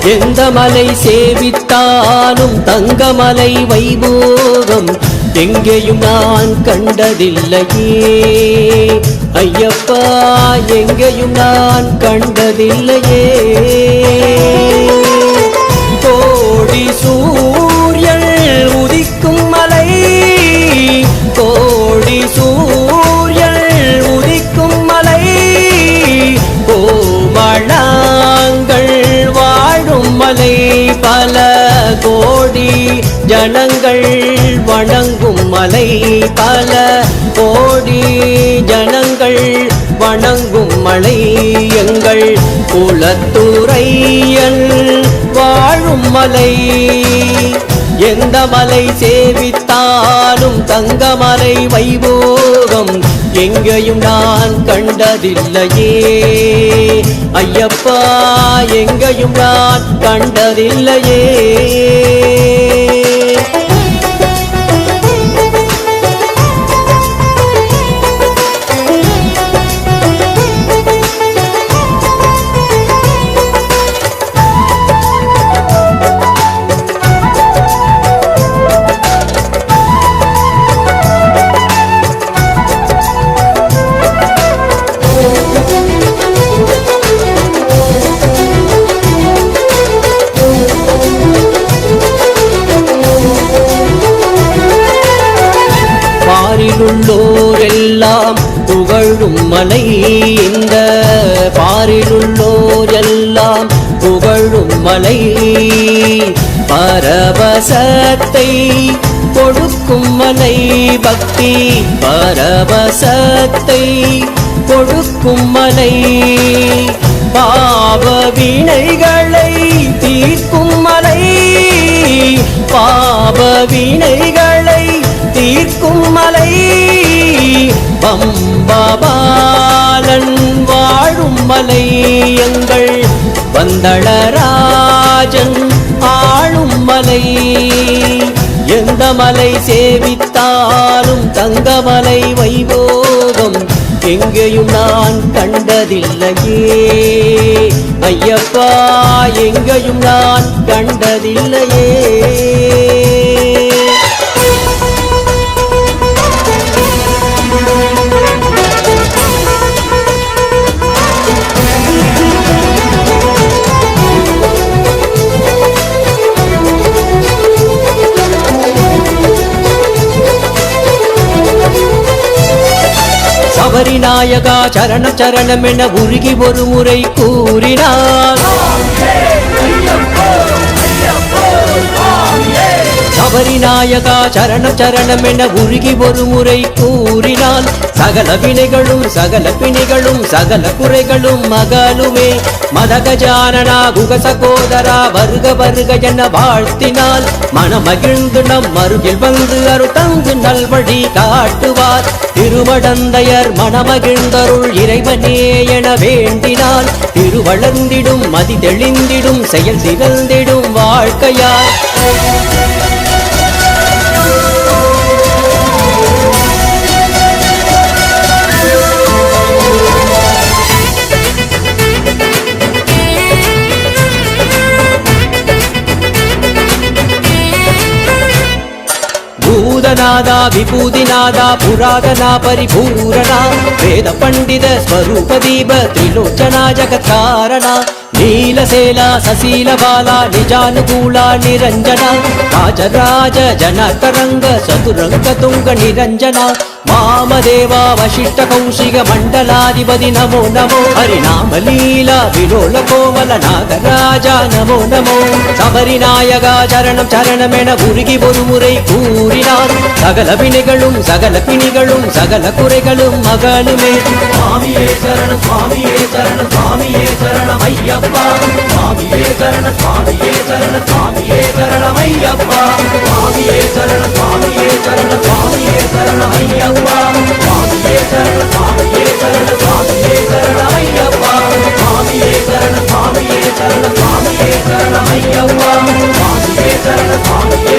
எந்த மலை சேவித்தாலும் தங்கமலை வைபோகம் எங்கேயும் நான் கண்டதில்லையே ஐயப்பா, எங்கேயும் நான் கண்டதில்லையே. கோடி சூரியன் உதிக்கும் மலை, கோடி சூரியன் உதிக்கும் மலை, கோமளாங்கள் வாழும் மலை, பல கோடி ஜனங்கள் வணங்கும் மலை, பல கோடி ஜனங்கள் வணங்கும் மலை, எங்கள் குலத்துறையன் வாழும் மலை. எந்த மலை சேவித்தாலும் தங்கமலை வைபோகம் எங்கேயும் நான் கண்டதில்லையே ஐயப்பா, எங்கேயும் நான் கண்டதில்லையே. பாரிலுள்ளோரெல்லாம் புகழும் மலை, இந்த பாரிலுள்ளோர் எல்லாம் புகழும் மலை, பரவசத்தை கொடுக்கும் மலை, பக்தி பரவசத்தை கொடுக்கும் மலை, பாவ வினைகளை தீர்க்கும் மலை, பாவ வினைகளை தீர்க்கும் மலை, பம்பபாலன் வாழும் மலை, எங்கள் வந்தளராஜன் ஆளும் மலை. எந்த மலை சேவித்தாலும் தங்கமலை வைபோகம் எங்கேயும் நான் கண்டதில்லையே ஐயப்பா, எங்கேயும் நான் கண்டதில்லையே. சபரிநாயகா சரணம் சரணம் என உருகி ஒரு முறை கூறினார். சபரிநாயகா சரணம் சரணம் என உருகி ஒரு முறை கூறினால் சகல வினைகளும் சகல பிணிகளும் சகல குறைகளும் மகனுமே. மதகஜானனா குக சகோதரா வருக வருக என வாழ்த்தினால் மனமகிழ்ந்து நம் அருகில் வந்து அருள் தந்து நல்வழி காட்டுவார். திருமடந்தையர் மனமகிழ்ந்தருள் இறைவனே என வேண்டினால் திருவளர்ந்திடும் மதி தெளிந்திடும் செயல் சிறந்திடும் வாழ்க்கையார். பூதநாதா விபூதிநாதா புராதனா பரிபூரணா வேத பண்டித ஸ்வரூப தீப திரிலோச்சனா ஜகத்காரணா நீலசேலா சசீலபாலா நிஜானுகூலா நிரஞ்சனா ராஜராஜ ஜனகரங்க சதுரங்க துங்க நிரஞ்சனா வாமதேவா வசிஷ்ட கௌஷிக மண்டலாதிபதி நமோ நமோ. ஹரிநாமலீலா விலோல கோமல நாகராஜா நமோ நமோ. சபரிநாயகா சரணம் சரணம் என உருகி ஒரு முறை கூறினார். சகல வினைகளும் சகல பிணிகளும் சகல குறைகளும் மகனுமே. சுவாமியே சரணம் சுவாமியே சரணம் சுவாமியே சரணம் ஐயப்பா. சுவாமியே சரணம் சுவாமியே சரணம் சுவாமியே சரணம் ஐயப்பா. சுவாமியே சரணம் சுவாமியே சரணம் சுவாமியே சரணம் ஐயப்பா. சுவாமியே சரணம் சுவாமியே சரணம் சுவாமியே சரணம் ஐயப்பா. சுவாமியே சரணம் சுவாமியே சரணம் சுவாமியே சரணம் ஐயப்பா. சுவாமியே சரணம் சுவாமியே